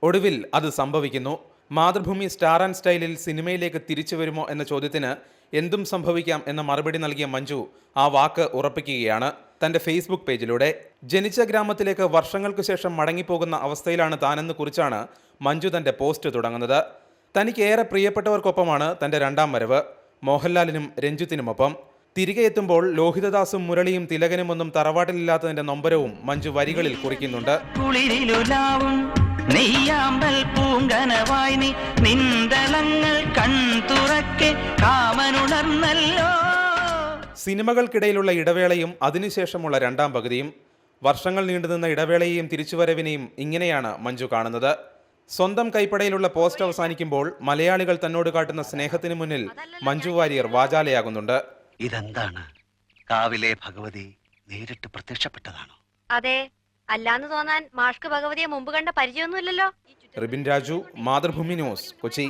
ഒടുവിൽ അത് സംഭവിക്കുന്നു. മാതൃഭൂമി സ്റ്റാർ ആൻഡ് സ്റ്റൈലിൽ സിനിമയിലേക്ക് തിരിച്ചു വരുമോ എന്ന ചോദ്യത്തിന് എന്തും സംഭവിക്കാം എന്ന മറുപടി നൽകിയ മഞ്ജു ആ വാക്ക് ഉറപ്പിക്കുകയാണ് തന്റെ ഫേസ്ബുക്ക് പേജിലൂടെ. ജനിച്ച ഗ്രാമത്തിലേക്ക് വർഷങ്ങൾക്ക് ശേഷം മടങ്ങിപ്പോകുന്ന അവസ്ഥയിലാണ് താനെന്ന് കുറിച്ചാണ് മഞ്ജു തന്റെ പോസ്റ്റ് തുടങ്ങുന്നത്. തനിക്ക് ഏറെ പ്രിയപ്പെട്ടവർക്കൊപ്പമാണ് തന്റെ രണ്ടാം വരവ്. മോഹൻലാലിനും രഞ്ജിത്തിനുമൊപ്പം. തിരികെ എത്തുമ്പോൾ ലോഹിതദാസും മുരളിയും തിലകനും ഒന്നും തറവാട്ടിലില്ലാത്തതിന്റെ നൊമ്പരവും മഞ്ജു വരികളിൽ കുറിക്കുന്നുണ്ട്. നെയ്യാമ്പൽ പൂങ്കനവായി നീ നിന്തളങ്ങൾ കൺതുറക്കെ കാമനുണർന്നല്ലോ. സിനിമകൾക്കിടയിലുള്ള ഇടവേളയും അതിനുശേഷമുള്ള രണ്ടാം പകുതിയും, വർഷങ്ങൾ നീണ്ടുനിന്ന ഇടവേളയെയും തിരിച്ചുവരവിനെയും ഇങ്ങനെയാണ് മഞ്ജു കാണുന്നത്. സ്വന്തം കൈപ്പടയിലുള്ള പോസ്റ്റ് അവസാനിക്കുമ്പോൾ മലയാളികൾ തന്നോട് കാട്ടുന്ന സ്നേഹത്തിന് മുന്നിൽ മഞ്ജു വാര്യർ വാചാലയാകുന്നുണ്ട്. ഇതെന്താണ്? കാവിലെ ഭഗവതി നേരിട്ട് പ്രത്യക്ഷപ്പെട്ടതാണോ? അതെ, അല്ലാന്ന് തോന്നാൻ മാഷ്ക്ക് ഭഗവതിയെ മുമ്പ് കണ്ട പരിചയമൊന്നുമില്ലല്ലോ. റിബിൻ രാജു, മാതൃഭൂമി ന്യൂസ്, കൊച്ചി.